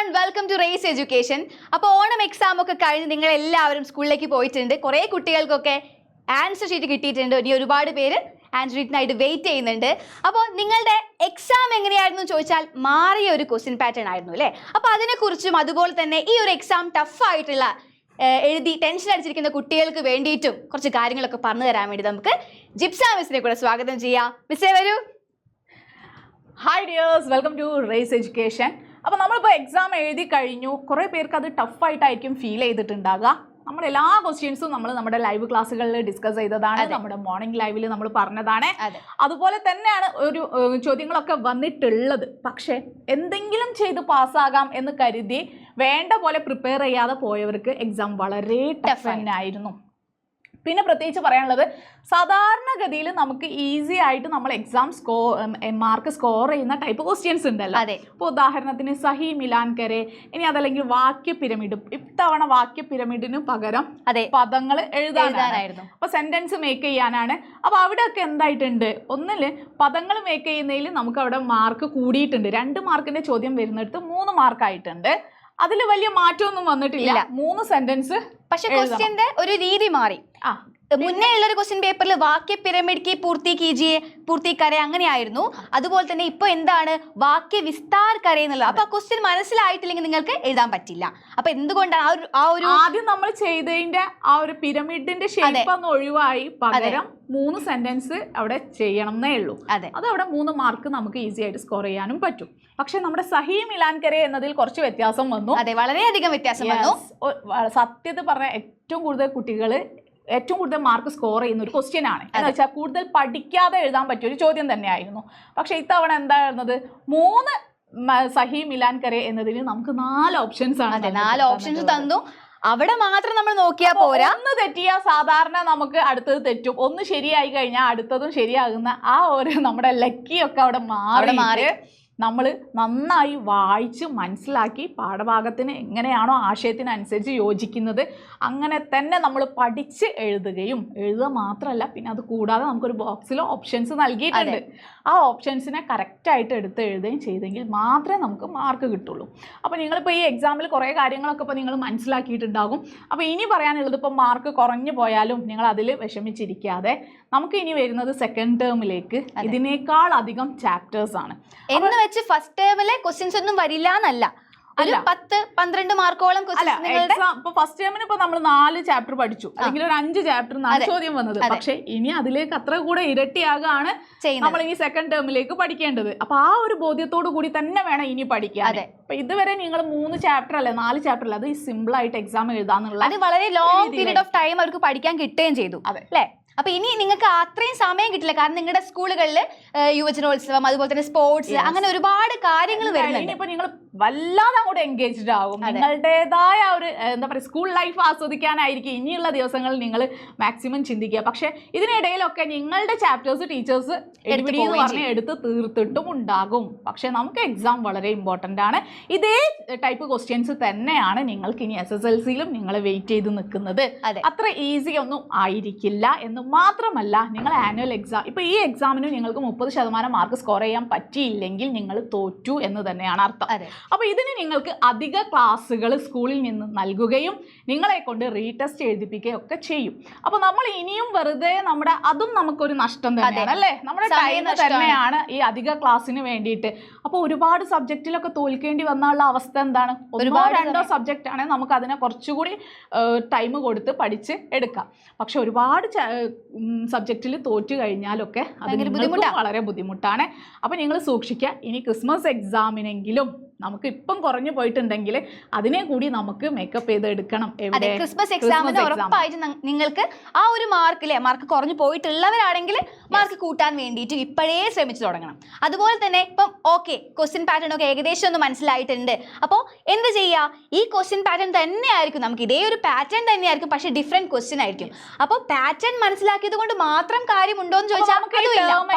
everyone, welcome to Race Education. അപ്പോൾ Onam exam ഒക്കെ കഴിഞ്ഞ് നിങ്ങൾ എല്ലാവരും സ്കൂളിലേക്ക് പോയിട്ടുണ്ട്. കുറേ കുട്ടികൾക്കൊക്കെ ആൻസർ ഷീറ്റ് കിട്ടിയിട്ടുണ്ട്. ഇനി ഒരുപാട് പേര് ആൻസർ ഷീറ്റിനായിട്ട് വെയിറ്റ് ചെയ്യുന്നുണ്ട്. അപ്പോൾ നിങ്ങളുടെ എക്സാം എങ്ങനെയായിരുന്നു ചോദിച്ചാൽ മാറിയ ഒരു ക്വസ്റ്റ്യൻ പാറ്റേൺ ആയിരുന്നു അല്ലേ? അപ്പോൾ അതിനെക്കുറിച്ചും അതുപോലെ തന്നെ ഈ ഒരു എക്സാം ടഫായിട്ടുള്ള എഴുതി ടെൻഷൻ അടിച്ചിരിക്കുന്ന കുട്ടികൾക്ക് വേണ്ടിയിട്ടും കുറച്ച് കാര്യങ്ങളൊക്കെ പറഞ്ഞു തരാൻ വേണ്ടി നമുക്ക് ജിപ്സ മിസ്സിനെ കൂടെ സ്വാഗതം ചെയ്യാം. മിസ്സേ വരൂ. Hi dears, welcome to race education. അപ്പോൾ നമ്മളിപ്പോൾ എക്സാം എഴുതി കഴിഞ്ഞു. കുറേ പേർക്ക് അത് ടഫായിട്ടായിരിക്കും ഫീൽ ചെയ്തിട്ടുണ്ടാകുക. നമ്മുടെ എല്ലാ ക്വസ്റ്റ്യൻസും നമ്മൾ നമ്മുടെ ലൈവ് ക്ലാസ്സുകളിൽ ഡിസ്കസ് ചെയ്തതാണ്, നമ്മുടെ മോർണിംഗ് ലൈവിൽ നമ്മൾ പറഞ്ഞതാണ്. അതുപോലെ തന്നെയാണ് ഒരു ചോദ്യങ്ങളൊക്കെ വന്നിട്ടുള്ളത്. പക്ഷേ എന്തെങ്കിലും ചെയ്ത് പാസ്സാകാം എന്ന് കരുതി വേണ്ട പോലെ പ്രിപ്പയർ ചെയ്യാതെ പോയവർക്ക് എക്സാം വളരെ ടഫ് തന്നെയായിരുന്നു. പിന്നെ പ്രത്യേകിച്ച് പറയാനുള്ളത്, സാധാരണഗതിയിൽ നമുക്ക് ഈസി ആയിട്ട് നമ്മൾ എക്സാം മാർക്ക് സ്കോർ ചെയ്യുന്ന ടൈപ്പ് ക്വസ്റ്റ്യൻസ് ഉണ്ടല്ലോ. ഇപ്പോൾ ഉദാഹരണത്തിന് സഹി മിലാൻ കരെ, ഇനി അതല്ലെങ്കിൽ വാക്യ പിരമിഡ്. ഇത്തവണ വാക്യ പിരമിഡിന് പകരം പദങ്ങൾ എഴുതാനായിരുന്നു. അപ്പോൾ സെന്റൻസ് മേക്ക് ചെയ്യാനാണ്. അപ്പോൾ അവിടെയൊക്കെ എന്തായിട്ടുണ്ട്, ഒന്നിൽ പദങ്ങൾ മേക്ക് ചെയ്യുന്നതിൽ നമുക്ക് അവിടെ മാർക്ക് കൂടിയിട്ടുണ്ട്. 2 മാർക്കിന്റെ ചോദ്യം വരുന്നിടത്ത് 3 മാർക്കായിട്ടുണ്ട്. അതിൽ വലിയ മാറ്റമൊന്നും വന്നിട്ടില്ല. 3 സെന്റൻസ്. പക്ഷെ ക്വസ്റ്റ്യന്റെ ഒരു രീതി മാറി. മുന്നേ ഉള്ളൊരു ക്വസ്റ്റ്യൻ പേപ്പറിൽ വാക്യ പിരമിഡ് കി പൂർത്തി കീജിയെ, പൂർത്തി കരെ അങ്ങനെയായിരുന്നു. അതുപോലെ തന്നെ ഇപ്പൊ എന്താണ് വാക്യ വിസ്താർ കരെ എന്നുള്ളത്. അപ്പൊ ക്വസ്റ്റ്യൻ മനസ്സിലായിട്ടില്ലെങ്കിൽ നിങ്ങൾക്ക് എഴുതാൻ പറ്റില്ല. അപ്പൊ എന്തുകൊണ്ടാണ് ആ ഒരു ആദ്യം നമ്മൾ ചെയ്തതിന്റെ ആ ഒരു പിരമിഡിന്റെ ഷേപ്പ് ഒന്ന് ഒഴിവായി പകരം 3 സെന്റൻസ് അവിടെ ചെയ്യണം എന്നേ ഉള്ളൂ. അത് അവിടെ 3 മാർക്ക് നമുക്ക് ഈസി ആയിട്ട് സ്കോർ ചെയ്യാനും പറ്റും. പക്ഷെ നമ്മുടെ സഹി മിലാൻ കരെ എന്നതിൽ കുറച്ച് വ്യത്യാസം വന്നു. അതെ, വളരെയധികം വ്യത്യാസം വന്നു. സത്യത്തിൽ പറഞ്ഞ ഏറ്റവും കൂടുതൽ മാർക്ക് സ്കോർ ചെയ്യുന്ന ഒരു ക്വസ്റ്റ്യൻ ആണ്. എന്ന് വെച്ചാൽ കൂടുതൽ പഠിക്കാതെ എഴുതാൻ പറ്റിയ ഒരു ചോദ്യം തന്നെയായിരുന്നു. പക്ഷെ ഇത്തവണ എന്തായിരുന്നത്, 3 സഹി മിലാൻ കരെ എന്നതിന് നമുക്ക് 4 ഓപ്ഷൻസ് ആണ്. 4 ഓപ്ഷൻസ് തന്നു. അവിടെ മാത്രം നമ്മൾ നോക്കിയാൽ പോരാ. ഒന്ന് തെറ്റിയാൽ സാധാരണ നമുക്ക് അടുത്തത് തെറ്റും. ഒന്ന് ശരിയായി കഴിഞ്ഞാൽ അടുത്തതും ശരിയാകുന്ന ആ ഒരു നമ്മുടെ ലക്കിയൊക്കെ അവിടെ മാറി നമ്മൾ നന്നായി വായിച്ച് മനസ്സിലാക്കി പാഠഭാഗത്തിന് എങ്ങനെയാണോ ആശയത്തിനനുസരിച്ച് യോജിക്കുന്നത് അങ്ങനെ തന്നെ നമ്മൾ പഠിച്ച് എഴുതുക മാത്രമല്ല, പിന്നെ അത് കൂടാതെ നമുക്കൊരു ബോക്സിൽ ഓപ്ഷൻസ് നൽകിയിട്ടുണ്ട്. ആ ഓപ്ഷൻസിനെ കറക്റ്റായിട്ട് എടുത്ത് എഴുതുകയും ചെയ്തെങ്കിൽ മാത്രമേ നമുക്ക് മാർക്ക് കിട്ടുള്ളൂ. അപ്പോൾ നിങ്ങളിപ്പോൾ ഈ എക്സാമിൽ കുറേ കാര്യങ്ങളൊക്കെ ഇപ്പോൾ നിങ്ങൾ മനസ്സിലാക്കിയിട്ടുണ്ടാകും. അപ്പോൾ ഇനി പറയാനുള്ളത്, ഇപ്പോൾ മാർക്ക് കുറഞ്ഞു പോയാലും നിങ്ങൾ അതിൽ വിഷമിച്ചിരിക്കാതെ നമുക്ക് ഇനി വരുന്നത് സെക്കൻഡ് ടേമിലേക്ക് ഇതിനേക്കാൾ അധികം ചാപ്റ്റേഴ്സ് ആണ്. എന്ന് വെച്ച് ഫസ്റ്റ് ടേമിലെ ക്വസ്റ്റ്യൻസ് ഒന്നും വരില്ല എന്നല്ല. ഒരു 10-12 മാർക്കോളം ഫസ്റ്റ് ടേമിന് ഇപ്പൊ നമ്മൾ 4 ചാപ്റ്റർ പഠിച്ചു, അല്ലെങ്കിൽ ഒരു 5 ചാപ്റ്റർ 4 ചോദ്യം വന്നത്. പക്ഷെ ഇനി അതിലേക്ക് അത്ര കൂടെ ഇരട്ടിയാകാണ് നമ്മൾ ഇനി സെക്കൻഡ് ടേമിലേക്ക് പഠിക്കേണ്ടത്. അപ്പൊ ആ ഒരു ബോധ്യത്തോടു കൂടി തന്നെ വേണം ഇനി പഠിക്കാൻ. അപ്പൊ ഇതുവരെ നിങ്ങൾ 3 ചാപ്റ്റർ അല്ലെ 4 ചാപ്റ്റർ അല്ല, അത് സിമ്പിൾ ആയിട്ട് എക്സാം എഴുതാന്നുള്ള അത് വളരെ ലോങ് പീരീഡ് ഓഫ് ടൈം അവർക്ക് പഠിക്കാൻ കിട്ടുകയും ചെയ്തു അല്ലേ? അപ്പൊ ഇനി നിങ്ങൾക്ക് അത്രയും സമയം കിട്ടില്ല. കാരണം നിങ്ങളുടെ സ്കൂളുകളിൽ യുവജനോത്സവം, അതുപോലെ തന്നെ സ്പോർട്സ്, അങ്ങനെ ഒരുപാട് കാര്യങ്ങൾ വരുന്നുണ്ട്. ഇപ്പൊ നിങ്ങൾ വല്ലാതെ അങ്ങോട്ട് എൻഗേജ്ഡ് ആകും. നിങ്ങളുടേതായ ഒരു എന്താ പറയുക, സ്കൂൾ ലൈഫ് ആസ്വദിക്കാനായിരിക്കും ഇനിയുള്ള ദിവസങ്ങളിൽ നിങ്ങൾ മാക്സിമം ചിന്തിക്കുക. പക്ഷെ ഇതിനിടയിലൊക്കെ നിങ്ങളുടെ ചാപ്റ്റേഴ്സ് ടീച്ചേഴ്സ് പറഞ്ഞ് എടുത്ത് തീർത്തിട്ടും ഉണ്ടാകും. പക്ഷെ നമുക്ക് എക്സാം വളരെ ഇമ്പോർട്ടൻ്റ് ആണ്. ഇതേ ടൈപ്പ് ക്വസ്റ്റ്യൻസ് തന്നെയാണ് നിങ്ങൾക്ക് ഇനി SSLCയിലും നിങ്ങൾ വെയിറ്റ് ചെയ്ത് നിൽക്കുന്നത്. അത്ര ഈസി ഒന്നും ആയിരിക്കില്ല എന്ന് മാത്രമല്ല, നിങ്ങൾ ആനുവൽ എക്സാം ഇപ്പൊ ഈ എക്സാമിന് നിങ്ങൾക്ക് 30% മാർക്ക് സ്കോർ ചെയ്യാൻ പറ്റിയില്ലെങ്കിൽ നിങ്ങൾ തോറ്റു എന്ന് തന്നെയാണ് അർത്ഥം. അപ്പൊ ഇതിന് നിങ്ങൾക്ക് അധിക ക്ലാസ്സുകൾ സ്കൂളിൽ നിന്ന് നൽകുകയും നിങ്ങളെ കൊണ്ട് റീടെസ്റ്റ് എഴുതിപ്പിക്കുകയും ഒക്കെ ചെയ്യും. അപ്പൊ നമ്മൾ ഇനിയും വെറുതെ അതും നമുക്കൊരു നഷ്ടം തന്നെയാണ് അല്ലേ? നമ്മുടെ ടൈം തന്നെയാണ് ഈ അധിക ക്ലാസ്സിന് വേണ്ടിയിട്ട്. അപ്പൊ ഒരുപാട് സബ്ജക്റ്റിലൊക്കെ തോൽക്കേണ്ടി വന്നുള്ള അവസ്ഥ എന്താണ്? 1-2 സബ്ജക്റ്റ് ആണെങ്കിൽ നമുക്ക് അതിനെ കുറച്ചുകൂടി ടൈം കൊടുത്ത് പഠിച്ച് എടുക്കാം. പക്ഷെ ഒരുപാട് സബ്ജക്റ്റിൽ തോറ്റു കഴിഞ്ഞാലൊക്കെ അത് വളരെ ബുദ്ധിമുട്ടാണ്. അപ്പൊ നിങ്ങൾ സൂക്ഷിക്കുക. ഇനി ക്രിസ്മസ് എക്സാമിനെങ്കിലും നമുക്ക് ഇപ്പം കുറഞ്ഞു പോയിട്ടുണ്ടെങ്കിൽ അതിനെ കൂടി നമുക്ക് മേക്കപ്പ് ചെയ്ത് എടുക്കണം. ക്രിസ്മസ് എക്സാമിന് ഉറപ്പായിട്ട് നിങ്ങൾക്ക് ആ ഒരു മാർക്ക് കുറഞ്ഞു പോയിട്ടുള്ളവരാണെങ്കിൽ മാർക്ക് കൂട്ടാൻ വേണ്ടിയിട്ട് ഇപ്പോഴേ ശ്രമിച്ചു തുടങ്ങണം. അതുപോലെ തന്നെ ഇപ്പം ക്വസ്റ്റ്യൻ പാറ്റേൺ ഒക്കെ ഏകദേശം ഒന്ന് മനസ്സിലായിട്ടുണ്ട്. അപ്പോൾ എന്ത് ചെയ്യുക, ഈ ക്വസ്റ്റ്യൻ പാറ്റേൺ തന്നെയായിരിക്കും, നമുക്ക് ഇതേ ഒരു പാറ്റേൺ തന്നെയായിരിക്കും, പക്ഷെ ഡിഫറെന്റ് ക്വസ്റ്റ്യൻ ആയിരിക്കും. അപ്പോൾ പാറ്റേൺ മനസ്സിലാക്കിയത് കൊണ്ട് മാത്രം കാര്യമുണ്ടോ എന്ന് ചോദിച്ചാൽ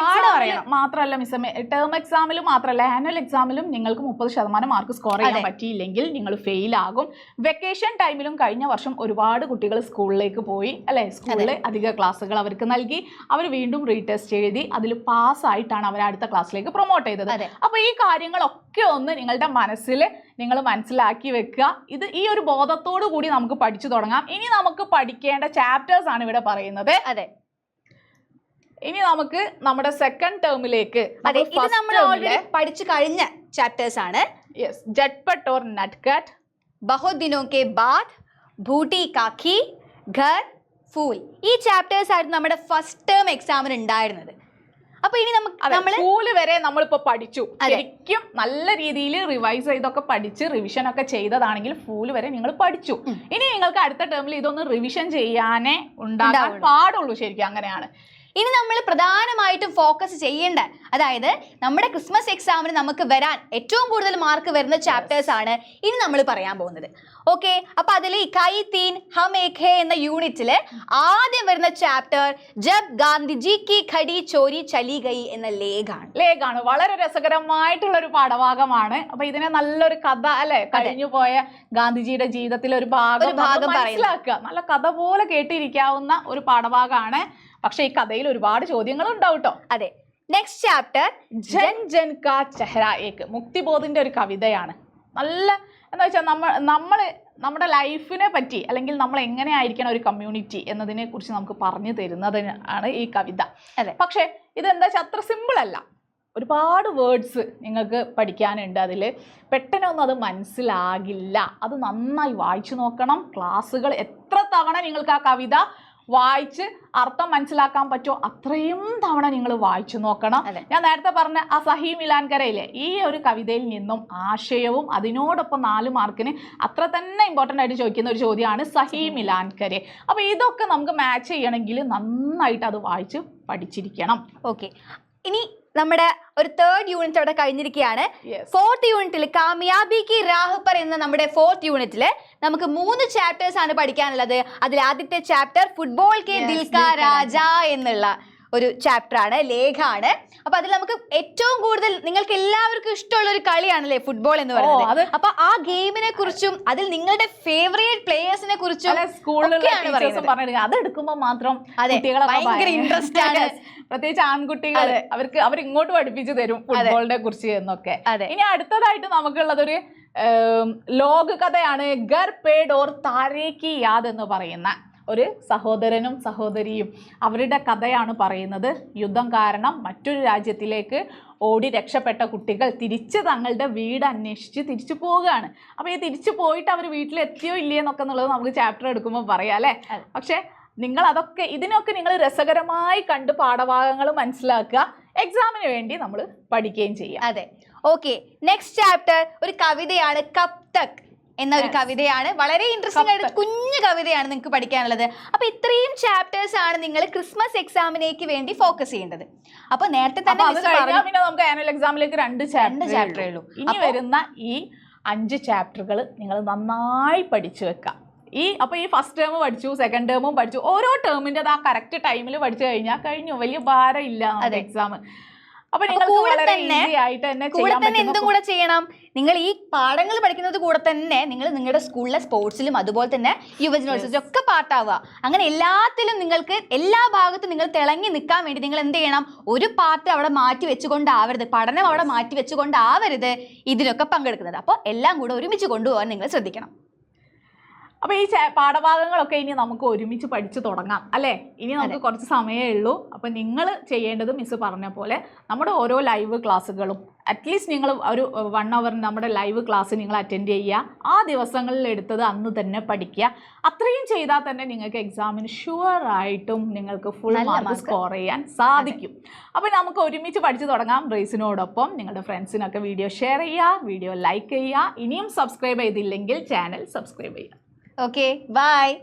മാത്രമല്ല മിസ്സമ്മേ, ടേം എക്സാമിലും മാത്രമല്ല ആനുവൽ എക്സാമിലും നിങ്ങൾക്ക് 30% 100% മാർക്ക് സ്കോർ ചെയ്യാൻ പറ്റിയില്ലെങ്കിൽ നിങ്ങൾ ഫെയിൽ ആകും. വെക്കേഷൻ ടൈമിലും കഴിഞ്ഞ വർഷം ഒരുപാട് കുട്ടികൾ സ്കൂളിലേക്ക് പോയി അല്ലെ, സ്കൂളിൽ അധിക ക്ലാസ്സുകൾ അവർക്ക് നൽകി, അവർ വീണ്ടും റീടെസ്റ്റ് എഴുതി, അതിൽ പാസ്സായിട്ടാണ് അവർ അടുത്ത ക്ലാസ്സിലേക്ക് പ്രൊമോട്ട് ചെയ്തത്. അപ്പൊ ഈ കാര്യങ്ങളൊക്കെ ഒന്ന് നിങ്ങളുടെ മനസ്സിൽ നിങ്ങൾ മനസ്സിലാക്കി വെക്കുക. ഇത് ഈ ഒരു ബോധത്തോടു കൂടി നമുക്ക് പഠിച്ചു തുടങ്ങാം. ഇനി നമുക്ക് പഠിക്കേണ്ട ചാപ്റ്റേഴ്സ് ആണ് ഇവിടെ പറയുന്നത്. അതെ, ഇനി നമുക്ക് നമ്മുടെ സെക്കൻഡ് ടേമിലേക്ക് നമ്മൾ ഓൾറെഡി പഠിച്ചു കഴിഞ്ഞ ചാപ്റ്റേഴ്സ് ആണ്. യെസ്, ജട്ട്പട്ട് ഓർ നട്ട്കട്ട്, बहुत दिनों के बाद, भूटी काकी, घर फूल. ഈ ചാപ്റ്റേഴ്സ് ആയിരുന്നു നമ്മുടെ ഫസ്റ്റ് ടേം എക്സാമിന് ഉണ്ടായിരുന്നത്. അപ്പൊ ഇനി നമുക്ക് ഫൂല് വരെ നമ്മളിപ്പോ പഠിച്ചു. ശരിക്കും നല്ല രീതിയിൽ റിവൈസ് ചെയ്തൊക്കെ പഠിച്ച് റിവിഷൻ ഒക്കെ ചെയ്തതാണെങ്കിൽ ഫൂല് വരെ നിങ്ങൾ പഠിച്ചു. ഇനി നിങ്ങൾക്ക് അടുത്ത ടേമിൽ ഇതൊന്ന് റിവിഷൻ ചെയ്യാനേ ഉണ്ടാകാൻ പാടുള്ളൂ. ശരിക്കും അങ്ങനെയാണ്. ഇനി നമ്മൾ പ്രധാനമായിട്ടും ഫോക്കസ് ചെയ്യേണ്ട, അതായത് നമ്മുടെ ക്രിസ്മസ് എക്സാമിന് നമുക്ക് വരാൻ ഏറ്റവും കൂടുതൽ മാർക്ക് വരുന്ന ചാപ്റ്റേഴ്സ് ആണ് ഇനി നമ്മൾ പറയാൻ പോകുന്നത്. ഓക്കെ, അപ്പൊ അതിൽ ഈ കൈ തീൻ ഹം ഏക് ഹേ എന്ന യൂണിറ്റില് ആദ്യം വരുന്ന ചാപ്റ്റർ ജബ് ഗാന്ധിജി കി ഖടി ചോരി ചലി ഗയി എന്ന ലേഖാണ്. വളരെ രസകരമായിട്ടുള്ള ഒരു പാഠഭാഗമാണ്. അപ്പൊ ഇതിനെ നല്ലൊരു കഥ അല്ലെ, കഴിഞ്ഞു പോയ ഗാന്ധിജിയുടെ ജീവിതത്തിലെ ഒരു ഭാഗം മനസ്സിലാക്കുക. നല്ല കഥ പോലെ കേട്ടിരിക്കാവുന്ന ഒരു പാഠഭാഗമാണ്. പക്ഷെ ഈ കഥയിൽ ഒരുപാട് ചോദ്യങ്ങൾ ഉണ്ടാവും കേട്ടോ. അതെ, നെക്സ്റ്റ് ചാപ്റ്റർ ജൻ ജൻ കാ ചെഹ്റ ഏക്, മുക്തിബോധിന്റെ ഒരു കവിതയാണ്. നല്ല എന്താ വെച്ചാൽ നമ്മുടെ ലൈഫിനെ പറ്റി അല്ലെങ്കിൽ നമ്മൾ എങ്ങനെ ആയിരിക്കണം ഒരു കമ്മ്യൂണിറ്റി എന്നതിനെ കുറിച്ച് നമുക്ക് പറഞ്ഞു തരുന്നതിനാണ് ഈ കവിത. അതെ, പക്ഷെ ഇതെന്താ വെച്ചാൽ അത്ര സിമ്പിൾ അല്ല. ഒരുപാട് വേർഡ്സ് നിങ്ങൾക്ക് പഠിക്കാനുണ്ട്. അതിൽ പെട്ടെന്നൊന്നും അത് മനസ്സിലാകില്ല. അത് നന്നായി വായിച്ചു നോക്കണം. ക്ലാസ്സുകൾ എത്ര തവണ നിങ്ങൾക്ക് ആ കവിത വായിച്ച് അർത്ഥം മനസ്സിലാക്കാൻ പറ്റുമോ അത്രയും തവണ നിങ്ങൾ വായിച്ചു നോക്കണം. ഞാൻ നേരത്തെ പറഞ്ഞ ആ സഹി മിലാൻകരയിലെ ഈ ഒരു കവിതയിൽ നിന്നും ആശയവും അതിനോടൊപ്പം 4 മാർക്കിന് അത്ര തന്നെ ഇമ്പോർട്ടൻ്റ് ആയിട്ട് ചോദിക്കുന്ന ഒരു ചോദ്യമാണ് സഹി മിലാൻകരെ. അപ്പൊ ഇതൊക്കെ നമുക്ക് മാച്ച് ചെയ്യണമെങ്കിൽ നന്നായിട്ട് അത് വായിച്ച് പഠിച്ചിരിക്കണം. ഓക്കെ, ഇനി നമ്മുടെ ഒരു 3rd യൂണിറ്റ് അവിടെ കഴിഞ്ഞിരിക്കുകയാണ്. 4th യൂണിറ്റിൽ കാമിയാബി കി രാഹ് പർ എന്ന നമ്മുടെ 4th യൂണിറ്റിൽ നമുക്ക് 3 ചാപ്റ്റേഴ്സ് ആണ് പഠിക്കാനുള്ളത്. അതിൽ ആദ്യത്തെ ചാപ്റ്റർ ഫുട്ബോൾ കെ ദിൽ കാ രാജ എന്നുള്ള ഒരു ചാപ്റ്റർ ആണ്, ലേഖാണ്. അപ്പൊ അതിൽ നമുക്ക് ഏറ്റവും കൂടുതൽ നിങ്ങൾക്ക് എല്ലാവർക്കും ഇഷ്ടമുള്ള ഒരു കളിയാണല്ലേ ഫുട്ബോൾ എന്ന് പറയുന്നത്. അപ്പൊ ആ ഗെയിമിനെ കുറിച്ചും അതിൽ നിങ്ങളുടെ ഫേവറേറ്റ് പ്ലേയേഴ്സിനെ കുറിച്ചും അത് എടുക്കുമ്പോൾ മാത്രം ഭയങ്കര ഇൻട്രസ്റ്റ് ആണ്. പ്രത്യേകിച്ച് ആൺകുട്ടികൾ അവർ ഇങ്ങോട്ട് പഠിപ്പിച്ചു തരും ഫുട്ബോളിനെ കുറിച്ച് എന്നൊക്കെ. ഇനി അടുത്തതായിട്ട് നമുക്കുള്ളത് ഒരു ലോക കഥയാണ്. ഗർ പേഡ് ഓർ താരേ കി യാദ് എന്ന് പറയുന്ന ഒരു സഹോദരനും സഹോദരിയും അവരുടെ കഥയാണ് പറയുന്നത്. യുദ്ധം കാരണം മറ്റൊരു രാജ്യത്തിലേക്ക് ഓടി രക്ഷപ്പെട്ട കുട്ടികൾ തിരിച്ച് തങ്ങളുടെ വീട് അന്വേഷിച്ച് തിരിച്ചു പോവുകയാണ്. അപ്പോൾ ഈ തിരിച്ചു പോയിട്ട് അവർ വീട്ടിലെത്തിയോ ഇല്ലേ എന്നൊക്കെ എന്നുള്ളത് നമുക്ക് ചാപ്റ്റർ എടുക്കുമ്പോൾ പറയാം അല്ലേ. പക്ഷെ നിങ്ങൾ ഇതിനൊക്കെ നിങ്ങൾ രസകരമായി കണ്ട് പാഠഭാഗങ്ങൾ മനസ്സിലാക്കുക. എക്സാമിന് വേണ്ടി നമ്മൾ പഠിക്കുകയും ചെയ്യാം. അതെ, ഓക്കെ. നെക്സ്റ്റ് ചാപ്റ്റർ ഒരു കവിതയാണ്, കബ് തക് എന്ന ഒരു കവിതയാണ്. വളരെ ഇൻട്രസ്റ്റിംഗ് ആയിട്ട് കുഞ്ഞു കവിതയാണ് നിങ്ങൾക്ക് പഠിക്കാനുള്ളത്. അപ്പൊ ഇത്രയും ചാപ്റ്റേഴ്സ് ആണ് നിങ്ങൾ ക്രിസ്മസ് എക്സാമിനേക്ക് വേണ്ടി ഫോക്കസ് ചെയ്യേണ്ടത്. അപ്പൊ നേരത്തെ തന്നെ നമുക്ക് ആനുവൽ എക്സാമിലേക്ക് 2 ചാപ്റ്ററേ ഉള്ളൂ. ഇനി വരുന്ന ഈ 5 ചാപ്റ്ററുകൾ നിങ്ങൾ നന്നായി പഠിച്ചു വെക്കാം. അപ്പൊ ഈ ഫസ്റ്റ് ടേം പഠിച്ചു, സെക്കൻഡ് ടേമും പഠിച്ചു. ഓരോ ടേമിൻ്റെ ആ കറക്റ്റ് ടൈമിൽ പഠിച്ചു കഴിഞ്ഞാൽ കഴിഞ്ഞു, വലിയ ഭാരം ഇല്ല എക്സാം. അപ്പൊ കൂടെ എന്തും കൂടെ ചെയ്യണം. നിങ്ങൾ ഈ പാഠങ്ങൾ പഠിക്കുന്നത് കൂടെ തന്നെ നിങ്ങൾ നിങ്ങളുടെ സ്കൂളിലെ സ്പോർട്സിലും അതുപോലെ തന്നെ യുവജനോത്സവത്തിലും ഒക്കെ പാർട്ടാവുക. അങ്ങനെ എല്ലാത്തിലും നിങ്ങൾക്ക് എല്ലാ ഭാഗത്തും നിങ്ങൾ തിളങ്ങി നിൽക്കാൻ വേണ്ടി നിങ്ങൾ എന്ത് ചെയ്യണം, ഒരു പാർട്ട് അവിടെ മാറ്റി വെച്ചുകൊണ്ടാവരുത്, പഠനം അവിടെ മാറ്റി വെച്ചുകൊണ്ടാവരുത് ഇതിലൊക്കെ പങ്കെടുക്കുന്നത്. അപ്പോൾ എല്ലാം കൂടെ ഒരുമിച്ച് കൊണ്ടുപോകാൻ നിങ്ങൾ ശ്രദ്ധിക്കണം. അപ്പോൾ ഈ പാഠഭാഗങ്ങളൊക്കെ ഇനി നമുക്ക് ഒരുമിച്ച് പഠിച്ചു തുടങ്ങാം അല്ലേ. ഇനി നമുക്ക് കുറച്ച് സമയമേ ഉള്ളൂ. അപ്പോൾ നിങ്ങൾ ചെയ്യേണ്ടത് മിസ് പറഞ്ഞ പോലെ നമ്മുടെ ഓരോ ലൈവ് ക്ലാസ്സുകളും അറ്റ്ലീസ്റ്റ് നിങ്ങൾ ഒരു 1 അവർ നമ്മുടെ ലൈവ് ക്ലാസ് നിങ്ങൾ അറ്റൻഡ് ചെയ്യുക. ആ ദിവസങ്ങളിൽ എടുത്തത് അന്ന് തന്നെ പഠിക്കുക. അത്രയും ചെയ്താൽ തന്നെ നിങ്ങൾക്ക് എക്സാമിന് ഷുവറായിട്ടും നിങ്ങൾക്ക് ഫുൾ മാർക്ക് സ്കോർ ചെയ്യാൻ സാധിക്കും. അപ്പോൾ നമുക്ക് ഒരുമിച്ച് പഠിച്ചു തുടങ്ങാം. റേസിനോടൊപ്പം നിങ്ങളുടെ ഫ്രണ്ട്സിനൊക്കെ വീഡിയോ ഷെയർ ചെയ്യുക, വീഡിയോ ലൈക്ക് ചെയ്യുക. ഇനിയും സബ്സ്ക്രൈബ് ചെയ്തില്ലെങ്കിൽ ചാനൽ സബ്സ്ക്രൈബ് ചെയ്യുക. Okay, bye.